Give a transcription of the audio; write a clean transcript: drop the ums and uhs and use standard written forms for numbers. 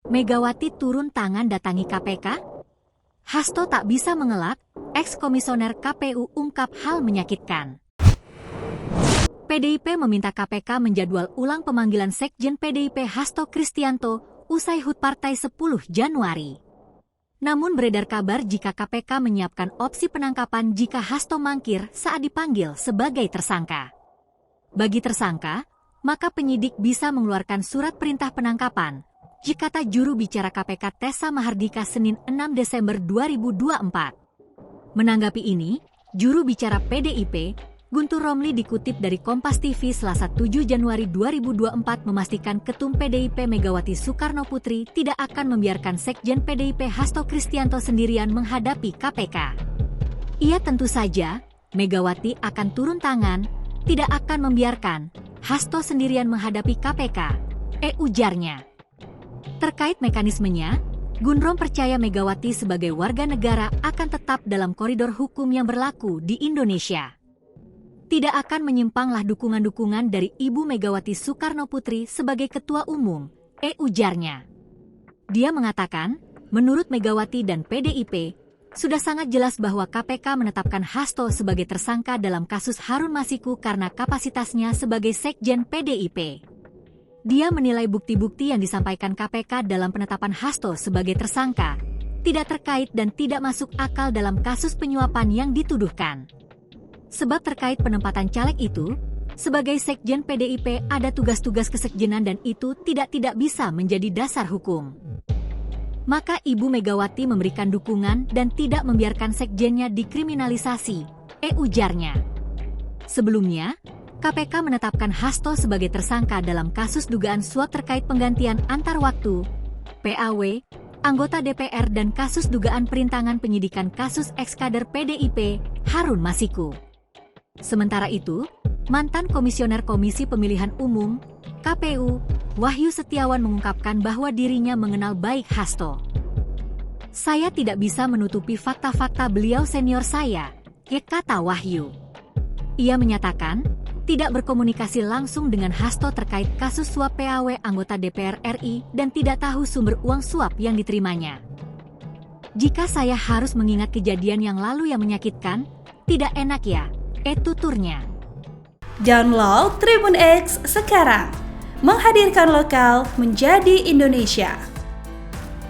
Megawati turun tangan datangi KPK? Hasto tak bisa mengelak, eks-komisioner KPU ungkap hal menyakitkan. PDIP meminta KPK menjadwal ulang pemanggilan Sekjen PDIP Hasto Kristianto usai HUT Partai 10 Januari. Namun beredar kabar jika KPK menyiapkan opsi penangkapan jika Hasto mangkir saat dipanggil sebagai tersangka. Bagi tersangka, maka penyidik bisa mengeluarkan surat perintah penangkapan, kata juru bicara KPK Tessa Mahardika Senin 6 Desember 2024. Menanggapi ini, juru bicara PDIP, Guntur Romli dikutip dari Kompas TV Selasa 7 Januari 2024 memastikan Ketum PDIP Megawati Soekarno Putri tidak akan membiarkan Sekjen PDIP Hasto Kristianto sendirian menghadapi KPK. Ia tentu saja, Megawati akan turun tangan, tidak akan membiarkan Hasto sendirian menghadapi KPK, ujarnya. Terkait mekanismenya, Gunrom percaya Megawati sebagai warga negara akan tetap dalam koridor hukum yang berlaku di Indonesia. Tidak akan menyimpanglah dukungan-dukungan dari Ibu Megawati Soekarno Putri sebagai Ketua Umum, ujarnya. Dia mengatakan, menurut Megawati dan PDIP, sudah sangat jelas bahwa KPK menetapkan Hasto sebagai tersangka dalam kasus Harun Masiku karena kapasitasnya sebagai Sekjen PDIP. Dia menilai bukti-bukti yang disampaikan KPK dalam penetapan Hasto sebagai tersangka tidak terkait dan tidak masuk akal dalam kasus penyuapan yang dituduhkan. Sebab terkait penempatan caleg itu, sebagai Sekjen PDIP ada tugas-tugas kesekjenan dan itu tidak bisa menjadi dasar hukum. Maka Ibu Megawati memberikan dukungan dan tidak membiarkan sekjennya dikriminalisasi, ujarnya. Sebelumnya, KPK menetapkan Hasto sebagai tersangka dalam kasus dugaan suap terkait penggantian antar waktu, PAW, anggota DPR dan kasus dugaan perintangan penyidikan kasus eks-kader PDIP, Harun Masiku. Sementara itu, mantan Komisioner Komisi Pemilihan Umum, KPU, Wahyu Setiawan mengungkapkan bahwa dirinya mengenal baik Hasto. Saya tidak bisa menutupi fakta-fakta beliau senior saya, kata Wahyu. Ia menyatakan, tidak berkomunikasi langsung dengan Hasto terkait kasus suap PAW anggota DPR RI dan tidak tahu sumber uang suap yang diterimanya. Jika saya harus mengingat kejadian yang lalu yang menyakitkan, tidak enak ya, tuturnya. Download Tribun X sekarang, menghadirkan lokal menjadi Indonesia.